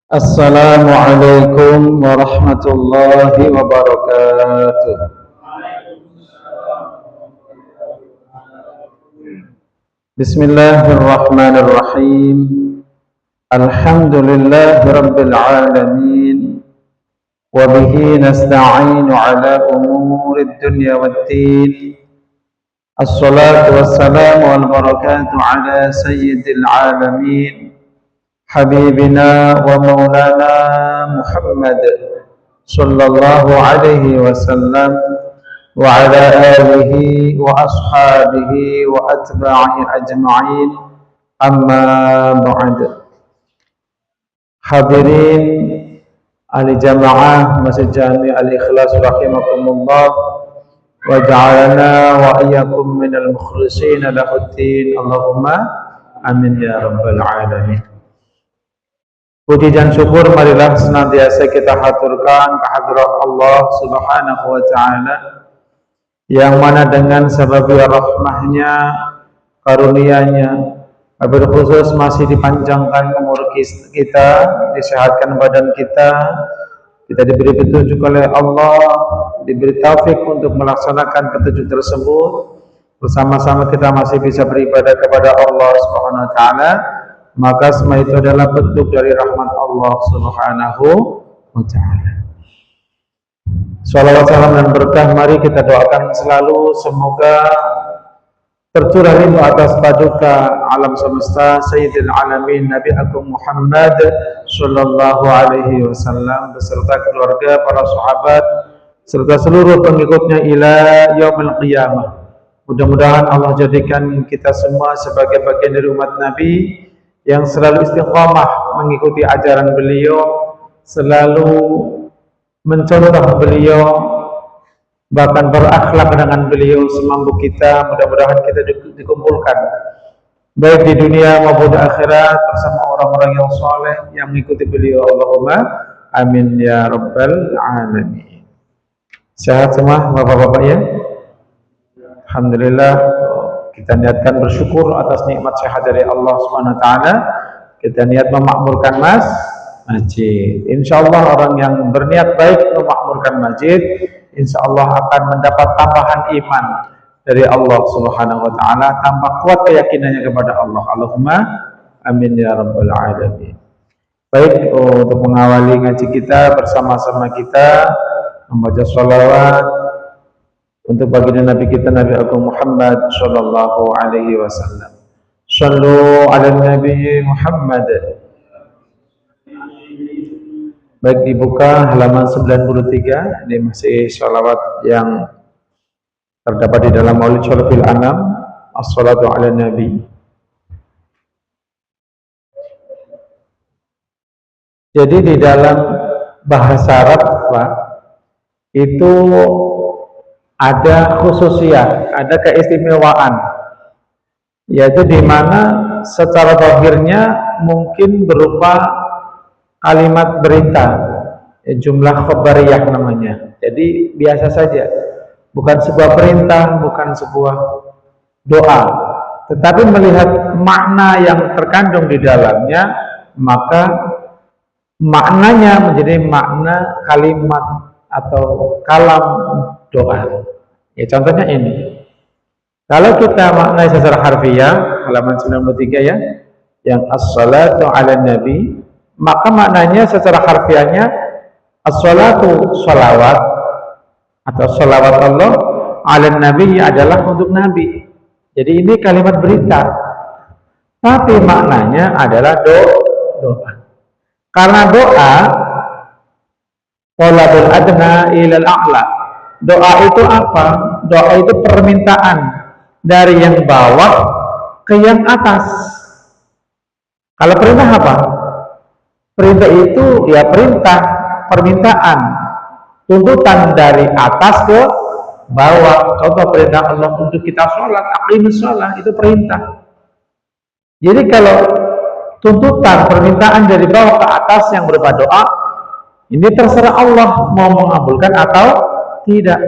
Assalamualaikum warahmatullahi wabarakatuh. Bismillahirrahmanirrahim. Alhamdulillahi rabbil alamin. Wa bihi nasta'inu ala umurid dunya waddin. Assalatu wassalamu wal barakatuh ala sayyidil alamin. حبيبنا ومولانا محمد صلى الله عليه وسلم وعلى آله وأصحابه وأتباعه أجمعين أما بعد. Hadirin ahli jamaah Masjid Jami Al-Ikhlas rahimakumullah wa ja'alana wa iyyakum minal mukhlishin lahuddin. Allahumma amin ya rabbal alamin. Puji dan syukur marilah senantiasa kita haturkan kehadirat Allah Subhanahu wa taala yang mana dengan sebab rahmahnya, karunia-Nya, wabil khusus masih dipanjangkan umur kita, disehatkan badan kita diberi petunjuk oleh Allah, diberi taufik untuk melaksanakan petunjuk tersebut, bersama-sama kita masih bisa beribadah kepada Allah Subhanahu wa taala. Maka semua itu adalah bentuk dari rahmat Allah Subhanahu wa ta'ala. Salawat salam dan berkah mari kita doakan selalu semoga tercurah rindu atas paduka alam semesta Sayyidil Alamin Nabi Agung Muhammad sallallahu alaihi wasallam beserta keluarga, para sahabat serta seluruh pengikutnya ila yaumil qiyamah. Mudah-mudahan Allah jadikan kita semua sebagai bagian dari umat Nabi yang selalu istiqamah mengikuti ajaran beliau, selalu mencontoh beliau, bahkan berakhlak dengan beliau semampu kita. Mudah-mudahan kita dikumpulkan baik di dunia maupun di akhirat bersama orang-orang yang soleh yang mengikuti beliau. Allahumma amin ya rabbal alamin. Sehat semua bapak-bapak ya? Alhamdulillah. Kita niatkan bersyukur atas nikmat sehat dari Allah Subhanahu wa taala. Kita niat memakmurkan masjid. Insyaallah orang yang berniat baik memakmurkan masjid, insyaallah akan mendapat tambahan iman dari Allah Subhanahu wa taala, tambah kuat keyakinannya kepada Allah. Allahumma amin ya rabbal alamin. Baik, untuk mengawali ngaji kita bersama-sama kita membaca sholawat untuk baginda Nabi kita Nabi Agung Muhammad sallallahu alaihi wasallam. Shallu ala Nabi Muhammad. Baik, dibuka halaman 93. Ini masih sholawat yang terdapat di dalam Maulid Syarifil Anam, as-salatu ala Nabi. Jadi di dalam bahasa Arab Pak, itu ada khususiyah, ada keistimewaan, yaitu di mana secara zahirnya mungkin berupa kalimat berita, jumlah khabariyah namanya. Jadi biasa saja, bukan sebuah perintah, bukan sebuah doa, tetapi melihat makna yang terkandung di dalamnya, maka maknanya menjadi makna kalimat atau kalam doa. Ya, contohnya ini. Kalau kita maknai secara harfiah halaman 93 ya, yang as-salatu ala nabi, maka maknanya secara harfiahnya as-salatu salawat atau salawat Allah ala nabi adalah untuk nabi. Jadi ini kalimat berita. Tapi maknanya adalah doa. Karena doa talabul adna ilal a'la. Doa itu apa? Doa itu permintaan dari yang bawah ke yang atas. Kalau perintah apa? Perintah itu ya perintah, permintaan, tuntutan dari atas ke bawah. Contoh perintah Allah untuk kita sholat, aqimus sholat, itu perintah. Jadi kalau tuntutan, permintaan dari bawah ke atas yang berupa doa, ini terserah Allah mau mengabulkan atau tidak.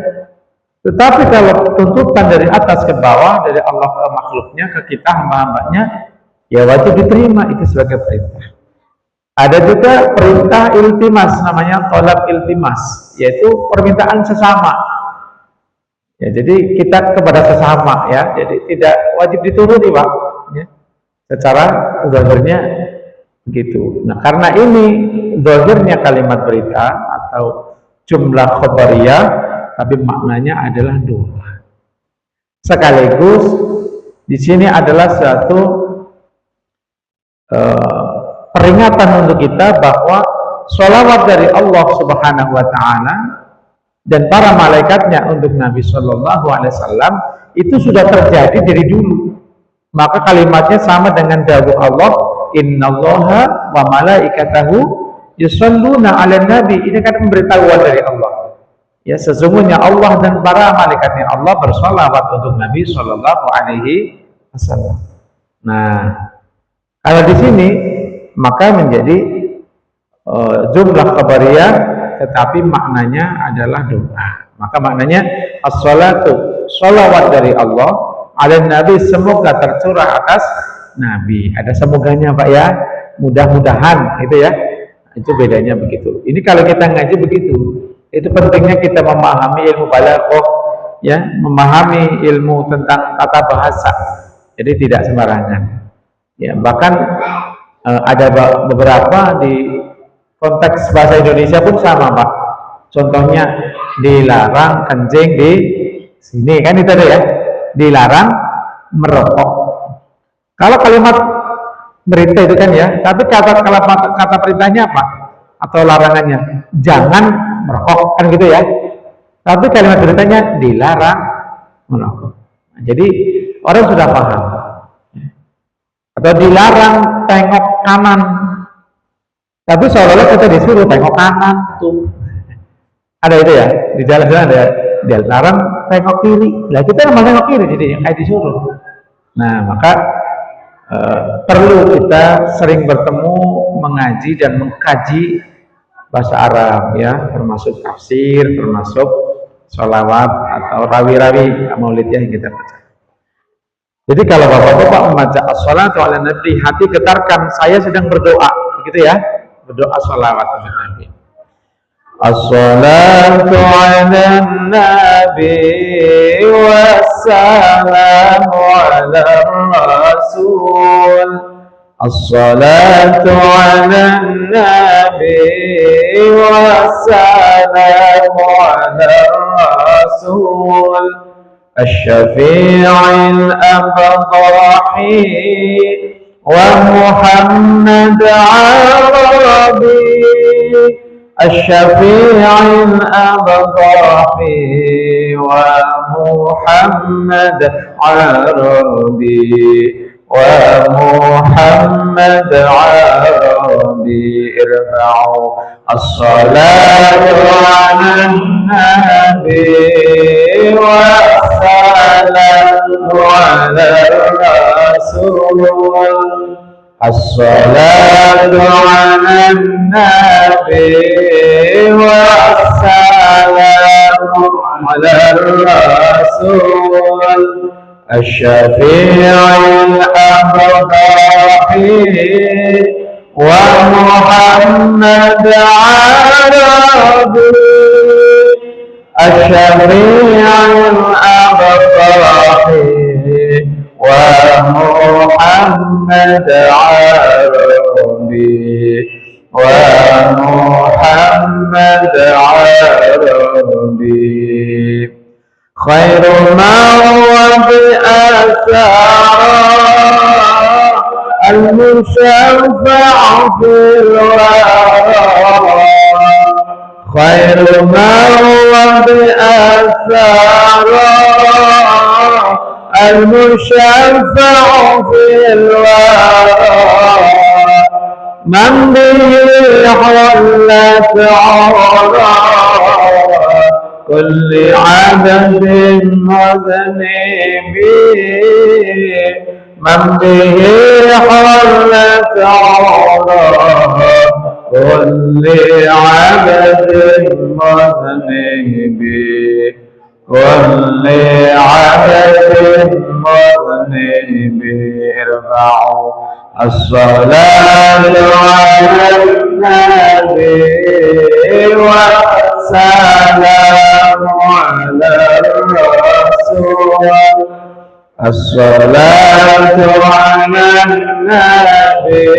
Tetapi kalau tuntutan dari atas ke bawah, dari Allah ke makhluknya, ke kita hamba-hambanya, ya wajib diterima itu sebagai perintah. Ada juga perintah iltimas, namanya tolab iltimas, yaitu permintaan sesama. Ya, jadi kita kepada sesama, ya, jadi tidak wajib dituruti, Pak. Ya. Secara zahirnya begitu. Nah, karena ini zahirnya kalimat berita atau jumlah khabariyah, tapi maknanya adalah doa. Sekaligus di sini adalah suatu peringatan untuk kita bahwa sholawat dari Allah Subhanahu wa Ta'ala dan para malaikatnya untuk Nabi Shallallahu Alaihi Wasallam itu sudah terjadi dari dulu. Maka kalimatnya sama dengan dawuh Allah, Innallaha wa malaikatahu yusholluna 'alan nabi. Ini kan pemberitahuan dari Allah. Ya, sesungguhnya Allah dan para malaikatnya Allah bersolawat untuk Nabi Shallallahu Alaihi Wasallam. Nah, kalau di sini maka menjadi jumlah khabariyah, tetapi maknanya adalah doa. Maka maknanya as-salatu, sholawat dari Allah ala Nabi, semoga tercurah atas Nabi. Ada semoganya, Pak, ya, mudah-mudahan itu ya. Itu bedanya begitu. Ini kalau kita ngaji begitu. Itu pentingnya kita memahami ilmu balaghah, ya, memahami ilmu tentang tata bahasa. Jadi tidak sembarangan. Ya, bahkan ada beberapa di konteks bahasa Indonesia pun sama, Pak. Contohnya dilarang kencing di sini, kan itu ada ya, dilarang merokok. Kalau kalimat berita itu kan ya, tapi kata perintahnya apa? Atau larangannya jangan merokok, kan gitu ya. Tapi kalimat beritanya dilarang merokok. Nah, jadi orang sudah paham. Atau dilarang tengok kanan, tapi seolah-olah kita disuruh tengok kanan tuh. Ada itu ya, di jalan-jalan ada dilarang tengok kiri. Lah kita memang tengok kiri, jadi kayak disuruh. Nah, maka perlu kita sering bertemu, mengaji dan mengkaji bahasa Arab, ya, termasuk tafsir, termasuk sholawat atau rawi-rawi maulid yang kita baca. Jadi kalau bapak-bapak membaca as-sholatu ala nabi, hati getarkan, saya sedang berdoa, begitu ya, berdoa sholawat ala nabi. As-sholatu ala nabi wassalamu ala rasul. As-sholatu ala nabi wassalamu ala rasul. الشفيع الأبطحي ومحمد عربي. الشفيع الأبطحي ومحمد عربي ومحمد عربي. ارفعوا الصلاة على النبي والسلام على الرسول. الصلاة على النبي والسلام على الرسول. الشفيع الأبطحي ومحمد عربي. الشفيع الأبطحي ومحمد عربي ومحمد عربي. خير ما هو بأثار المشفع في الورى. خير ما هو بأثار المشفع في الورى. من به حلت عرى كل عبد مذنب. من به حلت عرى كل عبد مذنب. كل عبد مذنب. ارفعوا الصلاة على النبي والسلام على الرسول الصلاة على النبي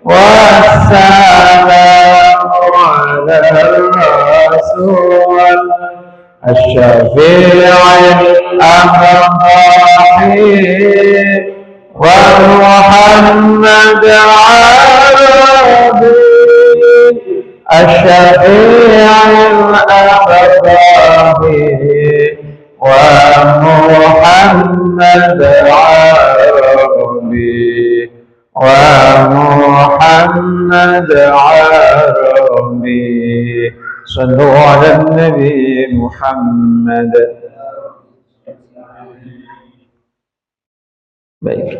والسلام على الرسول الشفيع الأفضل ومحمد عربي الشفيع الأفضل ومحمد عربي ومحمد عربي صلوا على النبي محمد. Baik.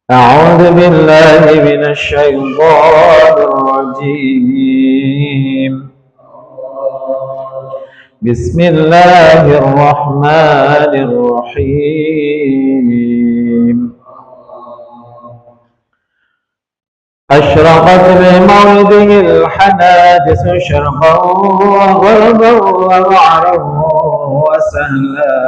A'udzu billahi minasyaitonir rajim. Bismillahirrahmanirrahim. أشرقت بمولده الحنادث شرقا وغربا ووعرا وسهلا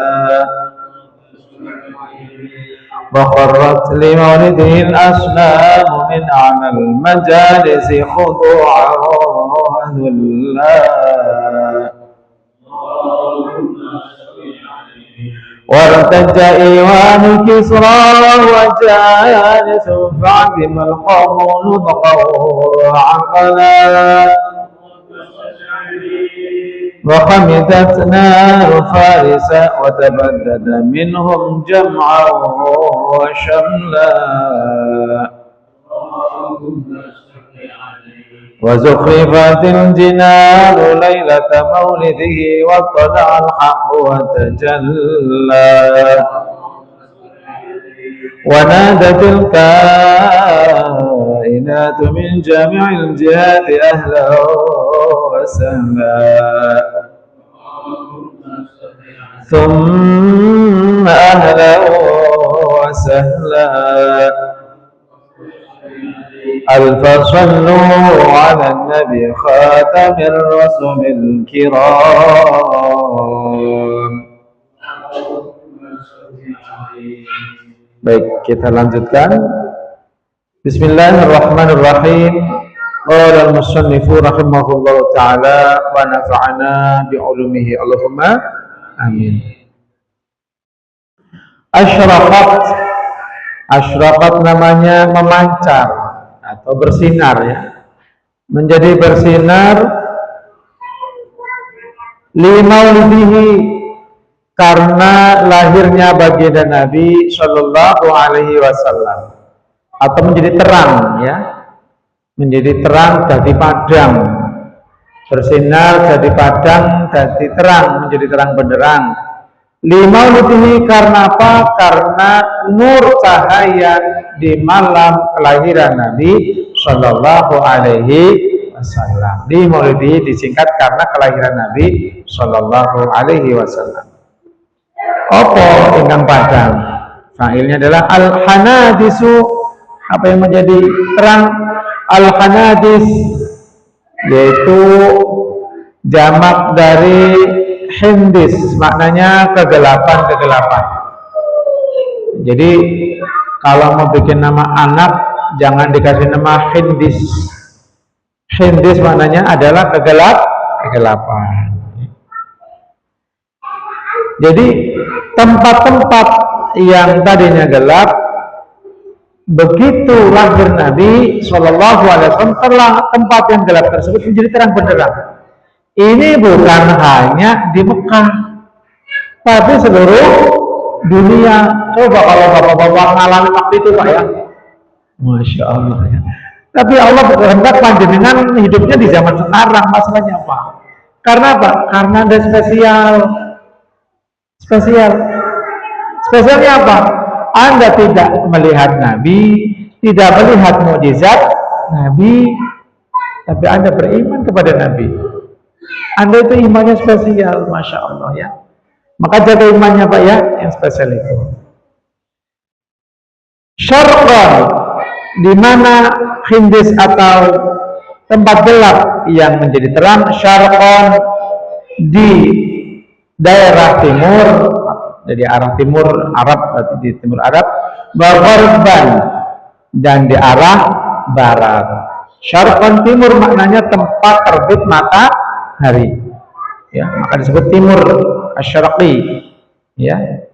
وخرت لمولده الأصنام من أعلى المجالس خضوعا وذلا وارتج إيوان كسرى وجالس فعدم القوم نطقا وعقلا وخمدت نار فارس وتبدد منهم جمعا وشملا وزخرفت الجنان ليلة مولده وطلع الحق وتجلى ونادت الكائنات من جميع الجهات أهلا وسهلا ثم أهلا وسهلا ألف صلوا على النبي خاتم الرسل الكرام. Baik, kita lanjutkan. Bismillahirrahmanirrahim. Qala al-musannifu rahimahullahu ta'ala wa nafa'ana bi'ulumihi Allahumma amin. Asyraqat namanya memancar atau bersinar ya. Menjadi bersinar limaulidihi karena lahirnya baginda Nabi Shallallahu Alaihi Wasallam, atau menjadi terang ya, menjadi terang jadi padang, bersinar jadi padang jadi terang, menjadi terang benderang. Limaulidihi karena apa? Karena nur cahaya di malam kelahiran Nabi Shallallahu Alaihi Wasallam. Limaulidihi disingkat karena kelahiran Nabi Shallallahu Alaihi Wasallam. Apa ingkang padang? Fa'ilnya adalah al-hanadisu. Apa yang menjadi terang? Al-hanadis yaitu jamak dari hindis, maknanya kegelapan-kegelapan. Jadi kalau mau bikin nama anak jangan dikasih nama hindis. Hindis maknanya adalah kegelapan. Jadi tempat-tempat yang tadinya gelap, begitu lahir Nabi Shallallahu Alaihi Wasallam, tempat yang gelap tersebut menjadi terang benderang. Ini bukan hanya di Mekah, tapi seluruh dunia. Coba kalau bapak-bapak mengalami waktu itu Pak ya, Masya Allah ya. Tapi Allah berkehendak panjenengan hidupnya di zaman sekarang. Masalahnya apa? Karena apa? Karena ada spesialnya apa? Anda tidak melihat Nabi, tidak melihat mukjizat Nabi, tapi Anda beriman kepada Nabi. Anda itu imannya spesial, Masya Allah ya. Maka jaga imannya Pak ya, yang spesial itu. Syarqan, di mana khindis atau tempat gelap yang menjadi terang. Syarqan, di daerah timur, jadi arah timur Arab, berarti di timur Arab. Gharban, dan di arah barat. Syarqan, timur, maknanya tempat terbit matahari, ya, maka disebut timur, asyarqi, ya,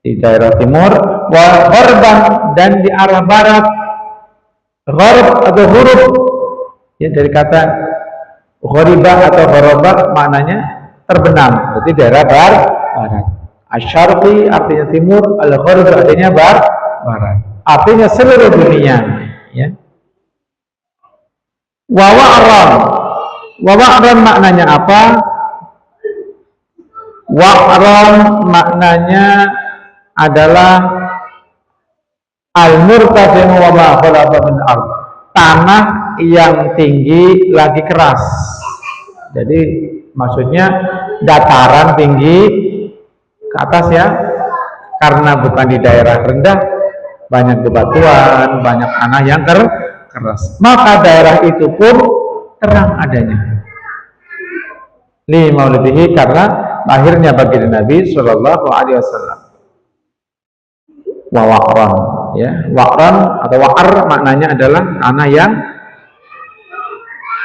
di daerah timur. Wa gharban, dan di arah barat. Gharb atau huruf, ya, dari kata ghariba atau gharabat, maknanya terbenam, berarti daerah barat. Asyarqi artinya timur, al-gharb artinya barat, artinya seluruh dunia, ya. Wa wa'ran, maknanya apa? Wa'ran maknanya adalah al-murtafi'u wa ma khalaqa min ard, tanah yang tinggi lagi keras. Jadi maksudnya dataran tinggi ke atas, ya, karena bukan di daerah rendah, banyak bebatuan, banyak tanah yang keras, maka daerah itu pun terang adanya. Li maulidihi, karena lahirnya baginda Nabi Shallallahu Alaihi Wasallam. Wa wa'ran, ya, wa'ran atau wa'ar maknanya adalah tanah yang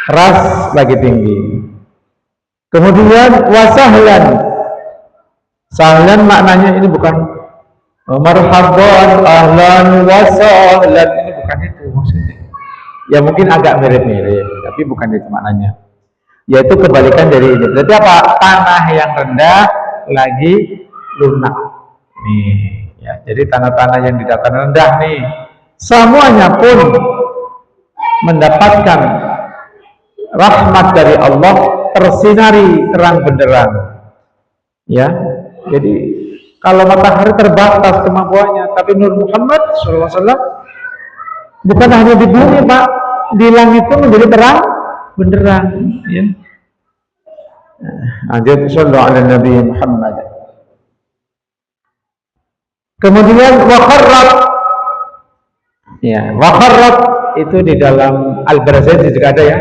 keras lagi tinggi. Kemudian wasahlan, sahlan maknanya ini bukan marhaban, ahlan, wasahlan, ini bukan itu maksudnya. Ya mungkin agak mirip-mirip, tapi bukan itu maknanya. Yaitu kebalikan dari ini. Berarti apa? Tanah yang rendah lagi lunak. Nih, ya. Jadi tanah-tanah yang di dataran rendah nih, semuanya pun mendapatkan rahmat dari Allah, tersinari terang benderang. Ya, jadi kalau matahari terbatas kemampuannya, tapi Nur Muhammad SAW bukan hanya di bumi, Pak, di langit pun menjadi terang benderang, ya. Lanjut, sallallahu ala Nabi Muhammad. Kemudian wakharrat, ya, wakharrat itu di dalam Al-Barzanji juga ada, ya,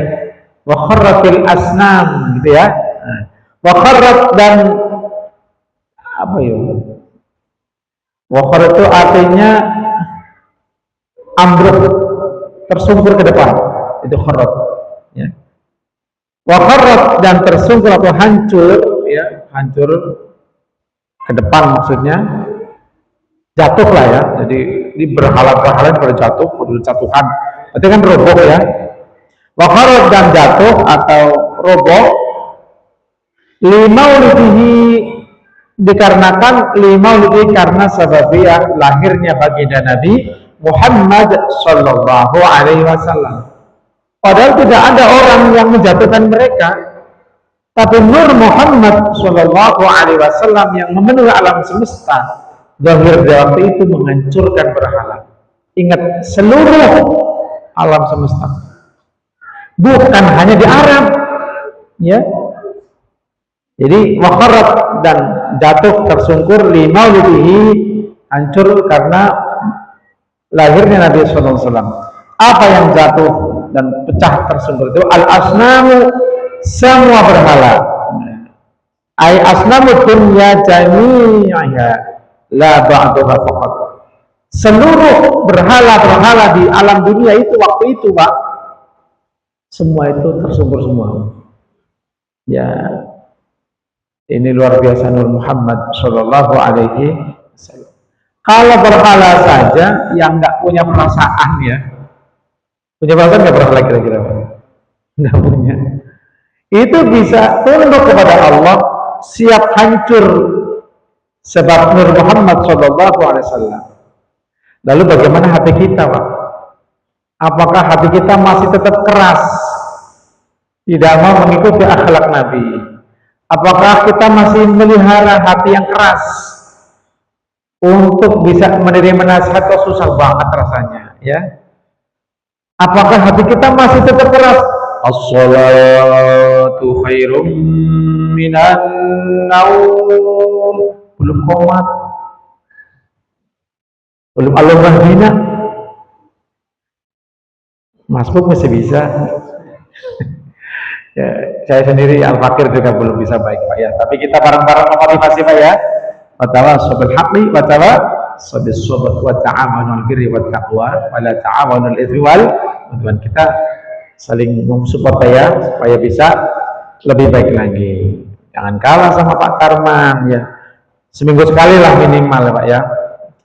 wakharratil asnam, gitu, ya. Wakharrat, dan apa ya? Wakharrat itu artinya ambruk, tersungkur ke depan, itu kharrat, ya. Wakharrat, dan tersungkur atau hancur, ya, hancur ke depan maksudnya, jatuh lah, ya. Jadi ini berhala-berhala berjatuh, berjatuhan, berarti kan roboh, ya. Wakharrat, dan jatuh atau roboh, limaulidihi, dikarenakan limaulidihi, karena sababiyah lahirnya baginda Nabi Muhammad Sallallahu Alaihi Wasallam. Padahal tidak ada orang yang menjatuhkan mereka, tapi Nur Muhammad Sallallahu Alaihi Wasallam yang memenuhi alam semesta, zahir di waktu itu menghancurkan berhala. Ingat, seluruh alam semesta, bukan hanya di Arab, ya. Jadi wakharrat, dan jatuh tersungkur, limaulidihi, hancur karena lahirnya Nabi Sallallahu Alaihi Wasallam. Apa yang jatuh dan pecah tersungkur itu? Al-asnamu, semua berhala. Ay asnamu dunya jami'aha, la ba'daha faqat. Seluruh berhala-berhala di alam dunia itu waktu itu, Pak, semua itu tersungkur semua. Ya, ini luar biasa Nur Muhammad Sallallahu Alaihi Wasallam. Kalau berhala saja yang nggak punya perasaan, ya, punya perasaan nggak berhala kira-kira? Nggak punya. Itu bisa tunduk kepada Allah, siap hancur sebab Nur Muhammad Sallallahu Alaihi Wasallam. Lalu bagaimana hati kita, Pak? Apakah hati kita masih tetap keras, tidak mau mengikuti akhlak Nabi? Apakah kita masih melihara hati yang keras untuk bisa menerima nasihat? Kok susah banget rasanya, ya. Apakah hati kita masih tetap keras? As-salatu khairum minan naum, belum komat, belum Allahumma hina, Mas Buk masih bisa. Ya, saya sendiri al-fakir juga belum bisa baik Pak ya. Tapi kita bareng-bareng memotivasi Pak ya. Watawassabil haqqi watawassabil sabr wa ta'awanul birri wat taqwa wa la ta'awanul itsmi wal udwan. Kita saling mensupport Pak ya supaya bisa lebih baik lagi. Jangan kalah sama Pak Tarman ya. Seminggu sekali lah minimal ya Pak ya.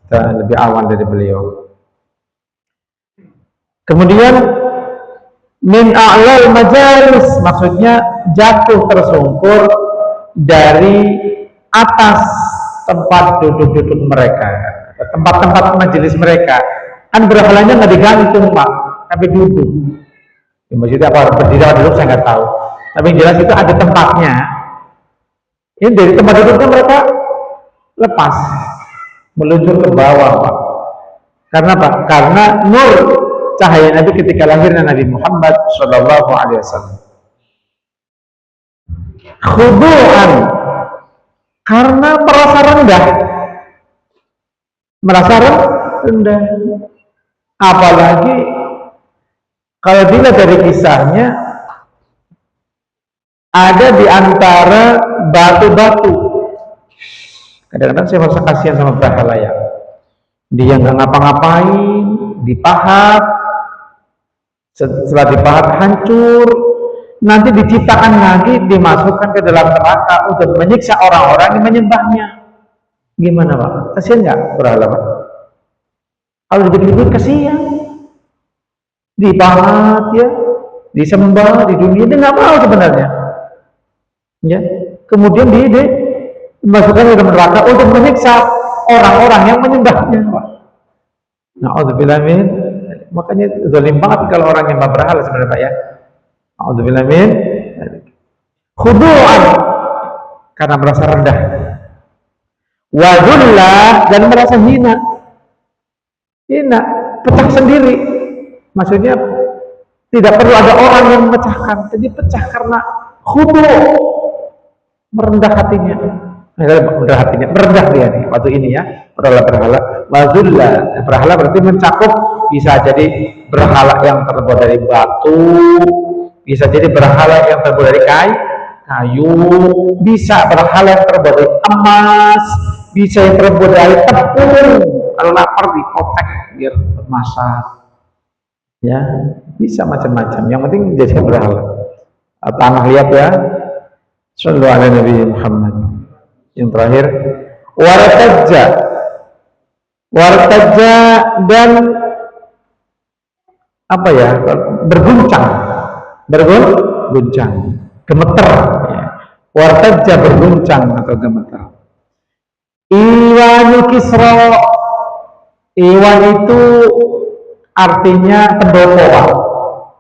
Kita lebih awal dari beliau. Kemudian min a'lal majalis, maksudnya jatuh tersungkur dari atas tempat duduk-duduk mereka, tempat-tempat majelis mereka. Kan berhalanya nggak digantung Pak, tapi duduk. Ya, maksudnya apa, berdiri atau duduk saya nggak tahu. Tapi yang jelas itu ada tempatnya. Ini dari tempat duduknya mereka lepas, meluncur ke bawah Pak. Karena apa? Karena nur cahaya Nabi ketika lahirnya Nabi Muhammad Shallallahu Alaihi Wasallam. Khudu'an, karena merasa rendah, apalagi kalau dilihat dari kisahnya ada di antara batu-batu. Kadang-kadang saya merasa kasihan sama berhala ya, dia nggak ngapa-ngapain, dipahat, setelah dipahat hancur, nanti diciptakan lagi, dimasukkan ke dalam neraka untuk menyiksa orang-orang yang menyembahnya. Gimana Pak? Kasihan nggak berhala Pak? Kalau diberi kasihan, dipahat ya, disembah di dunia, dia nggak mau sebenarnya. Ya, kemudian dimasukkan ke dalam neraka untuk menyiksa orang-orang yang menyembahnya Pak. Na'udzubillah min. Makanya zalim banget kalau orang yang berhala sebenarnya Pak ya. Na'udzubillah min. Khudu'an, karena merasa rendah. Wa dhullah, dan merasa hina, pecah sendiri. Maksudnya tidak perlu ada orang yang memecahkan, jadi pecah karena khudu', merendah hatinya. Merendah dia nih waktu ini ya, berhala. Wazullah, berhala berarti mencakup, bisa jadi berhala yang terbuat dari batu, bisa jadi berhala yang terbuat dari kayu, bisa berhala yang terbuat dari emas, bisa yang terbuat dari tepung, kalau lapar dikotek biar masak ya, bisa macam-macam, yang penting jadi berhala. Tanah liat ya. Sallallahu alaihi Nabi Muhammad. Yang terakhir, wartajja, dan apa ya, berguncang, gemeter ya. Wartajja, berguncang atau gemeter. Iwanu Kisra, iwan itu artinya pendopo.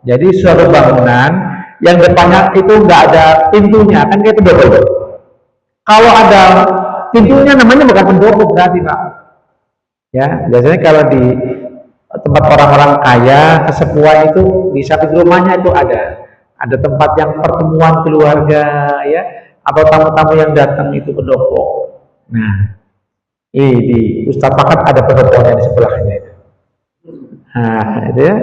Jadi suatu bangunan yang depannya itu nggak ada pintunya, kan kayak pendopo. Kalau ada pintunya namanya bukan pendopo berarti Pak. Ya, biasanya kalau di tempat orang-orang kaya, kesepuan itu di samping rumahnya itu ada tempat yang pertemuan keluarga ya, atau tamu-tamu yang datang itu pendopo. Nah, di Ustadz Pakat ada pendoponya di sebelahnya itu. Nah, itu ya.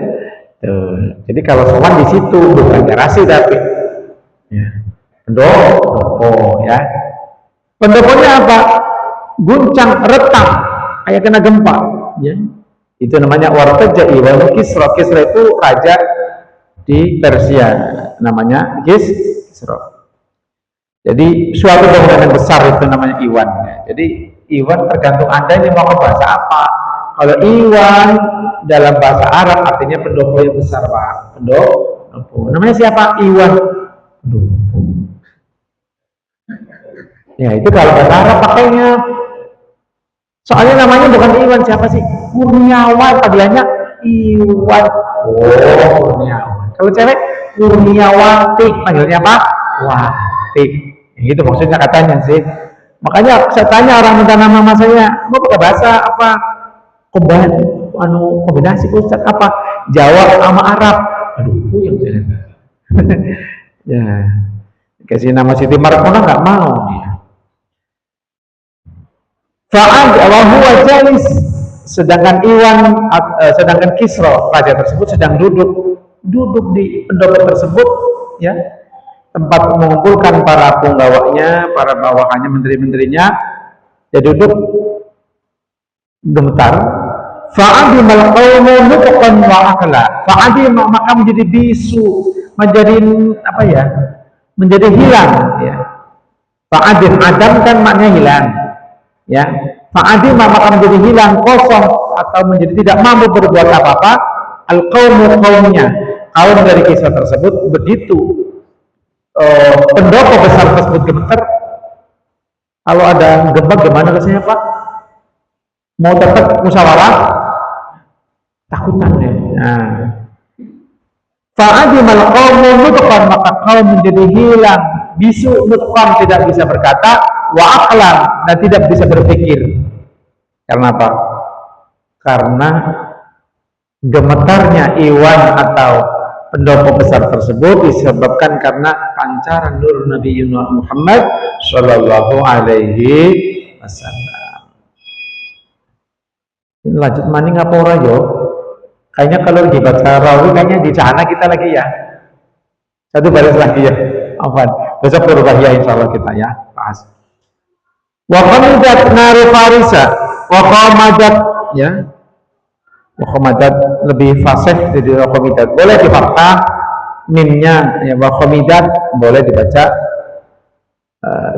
Tuh. Jadi kalau sowan di situ bukan garasi tapi ya, pendopo ya. Pendoponya apa? Guncang, retak, kayak kena gempa ya. Itu namanya wartajja iwanu Kisra. Kisra itu raja di Persia, namanya Kisra. Jadi suatu bangunan yang besar itu namanya iwan ya. Jadi iwan tergantung Anda ini mau bahasa apa. Kalau iwan dalam bahasa Arab artinya pendopo yang besar Pak. Pendopo. Namanya siapa? Iwan. Pendopo. Ya itu kalau bahasa Arab pakainya. Soalnya namanya bukan Iwan, siapa sih? Kurniawan, panggilannya Iwan. Oh, Kurniawan. Kalau cewek Kurniawati, panggilnya apa? Wati. Ya, gitu maksudnya katanya sih. Makanya saya tanya orang minta nama saya, mau pakai bahasa apa? Kombinasi Ustaz apa? Jawa sama Arab. Aduh, yang saya. Ya, kasih nama Siti Markona nggak mau ya. Fa'ad wa jalis, sedangkan Kisra raja tersebut sedang duduk duduk di pendopo tersebut, ya, tempat mengumpulkan para punggawanya, para bawahannya, menteri-menterinya, dia duduk gemetar. Fa'adimal qawmu nutqan wa akla. Fa'adima, maka menjadi bisu, menjadi apa ya? Menjadi hilang, ya. Fa'adim, adam kan maknanya hilang, ya. Fa'adima, maka menjadi hilang, kosong, atau menjadi tidak mampu berbuat apa-apa. Al-qawmu, kaumnya, kaum dari kisah tersebut. Begitu pendopo besar tersebut gemetar. Kalau ada gempa gimana rasanya, Pak? Mau tetap musyawarah? Takutan ya. Nah, fa'adimal qawmu nutqan, maka kaum menjadi hilang, bisu, nutqan, tidak bisa berkata, wa aqlan, dan tidak bisa berpikir. Karena apa? Karena gemetarnya iwan atau pendopo besar tersebut disebabkan karena pancaran nur Nabi Muhammad Shallallahu Alaihi Wasallam. Ini lanjut maning apa ora yo? Kayaknya kalau dibaca rawi kayaknya di sana kita lagi ya. Satu baris lagi ya. Afwan. Besok berubah ya, insya Allah kita ya bahas. Wa qamadat naru farisa. Wa qamadat, ya. Wa qamadat lebih fasih dari wa qamidat. Boleh difathah mimnya, ya. Wa qamidat boleh dibaca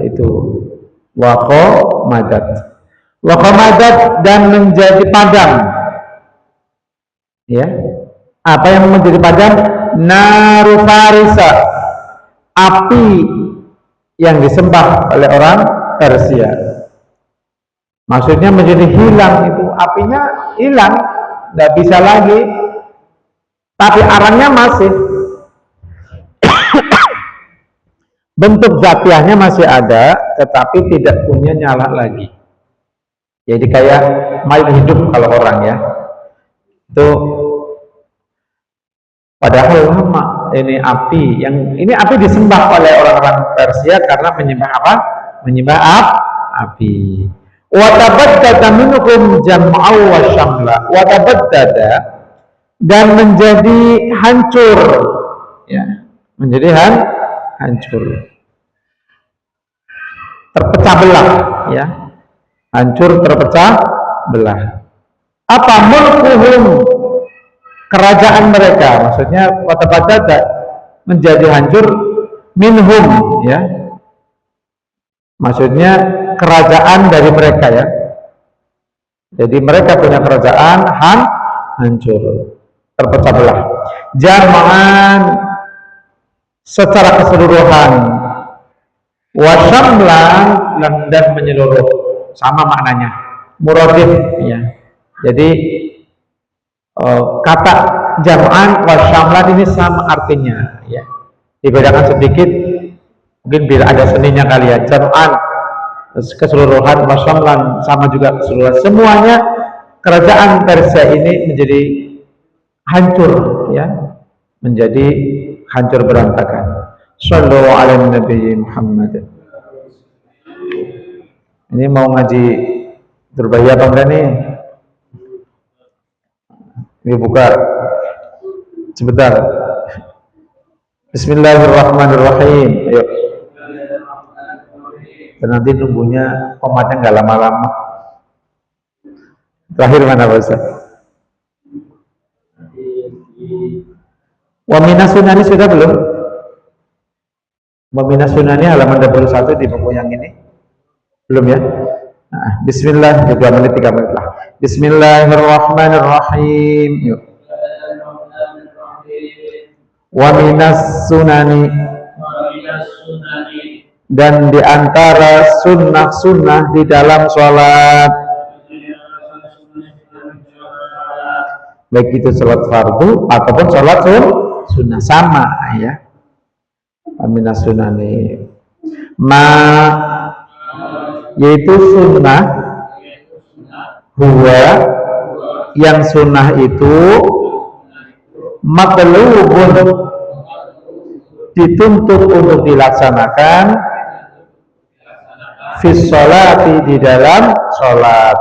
itu wa qamadat. Wa qamadat, dan menjadi padam. Ya, apa yang menjadi padam? Naru farisa, api yang disembah oleh orang Persia. Maksudnya menjadi hilang, itu apinya hilang, nggak bisa lagi, tapi arangnya masih. Bentuk zatiahnya masih ada, tetapi tidak punya nyala lagi. Jadi kayak mayat hidup kalau orang, ya. Itu padahal lama ini api, yang ini api disembah oleh orang-orang Persia karena menyembah apa? Menyembah api. Wa tabaddada minhum jam'aw wa syamla. Wa tabaddada, dan menjadi hancur, ya, menjadi hancur, terpecah belah, ya, hancur, terpecah belah. Apa? Mulkuhum, kerajaan mereka, maksudnya watabadada, menjadi hancur, minhum, ya, maksudnya kerajaan dari mereka, ya. Jadi mereka punya kerajaan hancur, terpecah belah. Jama'an, secara keseluruhan, wasyamlan, dan menyeluruh, sama maknanya, muradif, ya. Jadi kata jam'an wa syamlan ini sama artinya, ya. Dibedakan sedikit, mungkin bila ada seninya kali ya. Jam'an keseluruhan, wa syamlan sama juga keseluruhan. Semuanya kerajaan Persia ini menjadi hancur, ya, menjadi hancur berantakan. Sallallahu alaihi Nabi Muhammad. Ini mau ngaji berbahaya apa enggak nih? Ini buka sebentar. Bismillahirrahmanirrahim. Ayo. Dan nanti nunggunya komatnya nggak lama-lama. Terakhir mana Pak Ustaz? Wa minas sunani sudah belum? Wa minas sunani halaman 21 di buku yang ini. Belum ya? Nah, bismillah, 2 menit 3 menit lah. Bismillahirrahmanirrahim. Yuk. Wa minas sunani, dan di antara sunnah-sunnah di dalam sholat, baik itu sholat fardu ataupun sholat sunnah, sama, ya. Wa minas sunani, yaitu sunnah, huwa, yang sunnah itu, matlubun, dituntut untuk dilaksanakan, fis sholati, di dalam sholat.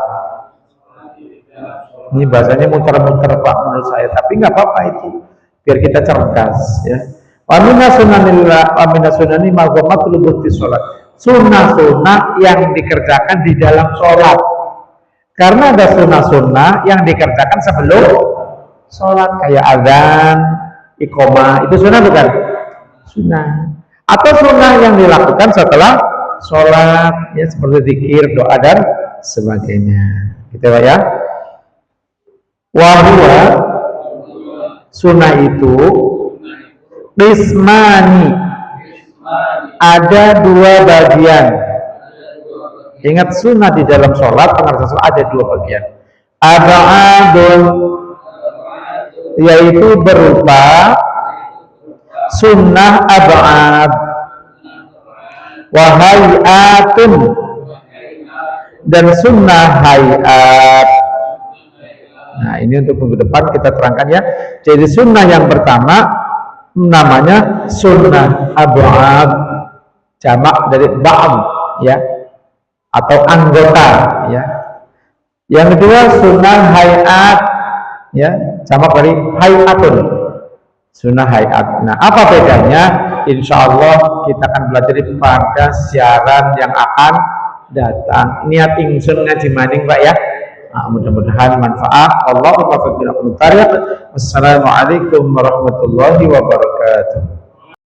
Ini bahasanya muter-muter Pak menurut saya, tapi nggak apa-apa itu, biar kita cerdas ya. Wa minna sunani ma huwa matlubun fi shalat. Sunnah-sunnah yang dikerjakan di dalam sholat. Karena ada sunnah-sunnah yang dikerjakan sebelum sholat, kayak azan, iqomah, itu sunnah bukan? Sunnah. Atau sunnah yang dilakukan setelah sholat, ya seperti zikir, doa dan sebagainya. Gitu ya. Wahua sunnah itu qismani, ada dua bagian. Ingat sunnah di dalam sholat, pengertian sholat ada dua bagian. Ab'adun, yaitu berupa sunnah ab'ad, wahayatun, dan sunnah hayat. Nah ini untuk minggu depan kita terangkan ya. Jadi sunnah yang pertama namanya sunnah ab'ad, jamak dari ba'd ya, atau anggota ya. Yang kedua sunnah hayat ya, jamak dari hayatun, sunnah hayat. Nah apa bedanya? Insya Allah kita akan belajar pada siaran yang akan datang. Niat ingsun ngaji maning Pak ya. Nah, mudah-mudahan manfaat. Allahumma faqqina. Wassalamualaikum warahmatullahi wabarakatuh.